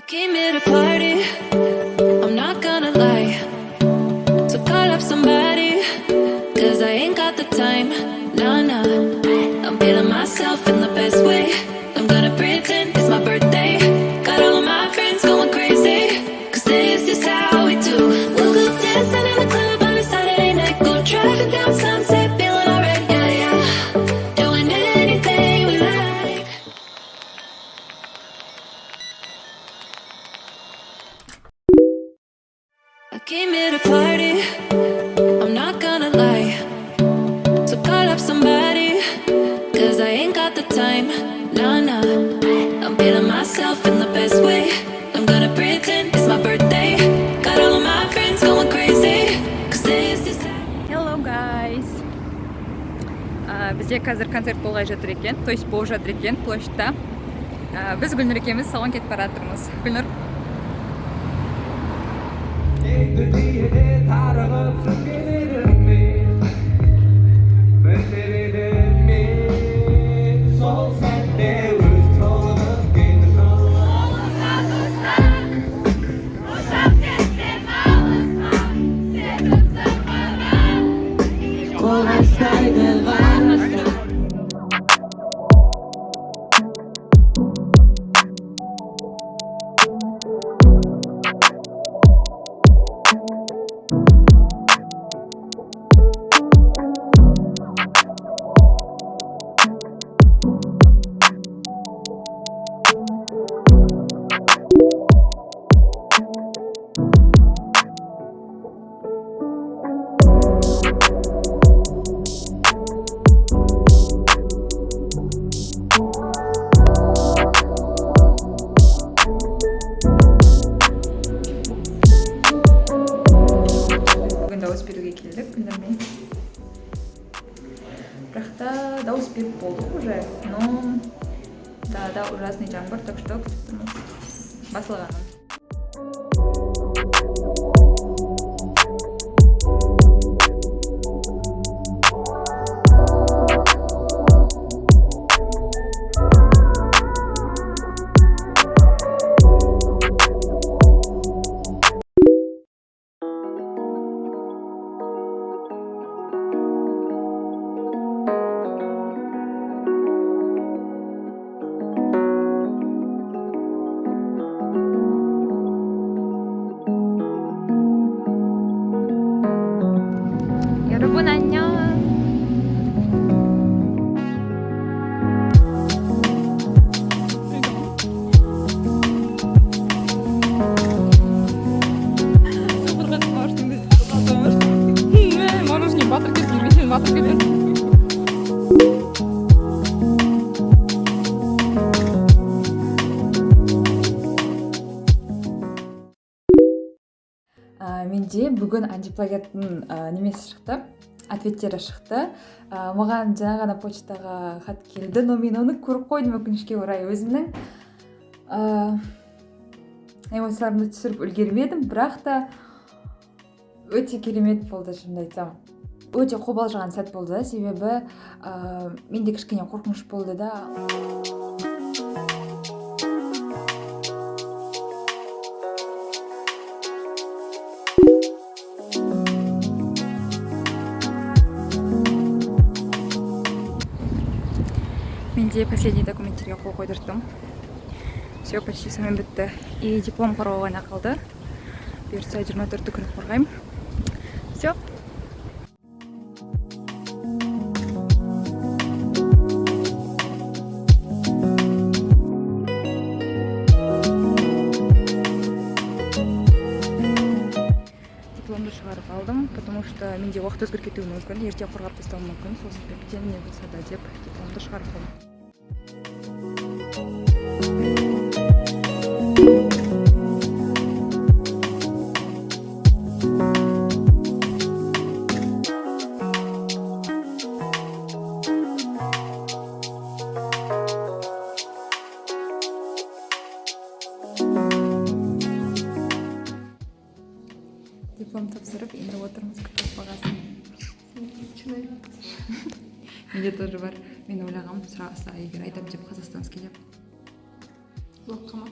Came here to party, I'm not gonna lie. So call up somebody, cause I ain't got the time. Nah, nah, I'm feeling myself in the best way. I'm gonna pretend it's my birthday. Got all of my friends going crazy, cause this is how we do. We'll go dancing in the club on a Saturday night. Go driving down Sunset, feeling alright, yeah, yeah. Doing anything we like. I came here to party, I'm not gonna lie. So call up somebody, cause I ain't got the time. Nah, nah, I'm feeling myself in the best way. I'm gonna pretend it's my birthday. Got all of my friends going crazy, cause this is Hello guys. Бізде қазір концерт болғай жатыр екен, то есть болып жатыр екен площадьта. Біз Гүлнұр екеуміз салон кетіп бара жатырмыз. Гүлнұр. Дауыс беруге келдік Гүлнұрмен. Бірақ та дауыс беріп болдық уже, но да ужасный жаңбыр, так что күтіп тұрмыз. Басылғанын. 여러분 안녕. Мороженое батыр кеткен, батыр кеткен. Менде бүгін антиплагиаттың немесі шықты, ответтері шықты. Маған жаңа ғана почтаға хат келді, но мен оны көріп қойдым өкінішке орай. Өзімнің эмоцияларымды түсіріп үлгермедім, бірақ та өте керемет болды, шынымды айтсам. Өте қобалжыған сәт болды, себебі менде кішкене қорқыныш болды да. Менде последний документтерге қол қойдырдым. Все, почти сонымен бітті. И диплом қорғау ғана қалды. Бұйырса 24 күні қорғаймын. Все. Дипломды шығарып алдым, потому что менде уақыт өзгеріп кетуі мүмкін, ерте қорғап тастауым мүмкін. Сол себептен не болса да деп дипломды шығарып алдым. Диплом тапсырып, енді отырмыз күтіп бағасын. Менде тоже бар. Мен ойлағам, сұраса егер айтам деп қазақстанский деп. Лоққама.